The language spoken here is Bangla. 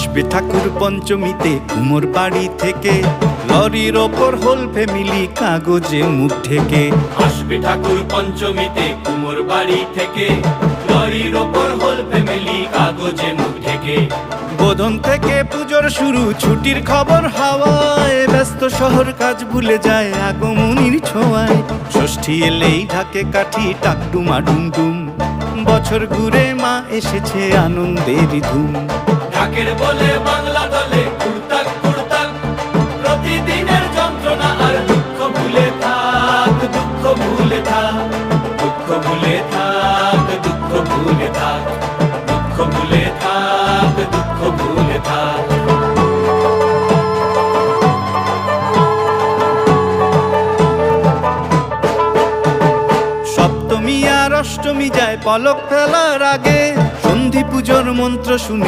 আসবে ঠাকুর পঞ্চমীতে কুমোর বাড়ি থেকে, লরির ওপর হোল ফ্যামিলি কাগজে মুখ ঢেকে। আসবে ঠাকুর পঞ্চমীতে কুমোর বাড়ি থেকে, লরির ওপর হোল ফ্যামিলি কাগজে মুখ ঢেকে। বোধন থেকে পুজোর শুরু, ছুটির খবর হাওয়ায়, ব্যস্ত শহর কাজ ভুলে যায় আগমনীর ছোঁয়ায়। ষষ্ঠী এলেই ঢাকে কাঠি টাকডুমা ডুমডুম, বছর ঘুরে মা এসেছে আনন্দের ধুম। ঢাকের বলে বাংলা দলে কুড়তাক কুড়তাক, প্রতিদিনের যন্ত্রণা আর দুঃখ ভুলে থাক, দুঃখ ভুলে থাক, দুঃখ ভুলে থাক, দুঃখ ভুলে থাক, দুঃখ ভুলে থাক, দুঃখ ভুলে থাক। সপ্তমী আর অষ্টমী যায় পলক ফেলার আগে, সন্ধি পুজোর মন্ত্র শুনে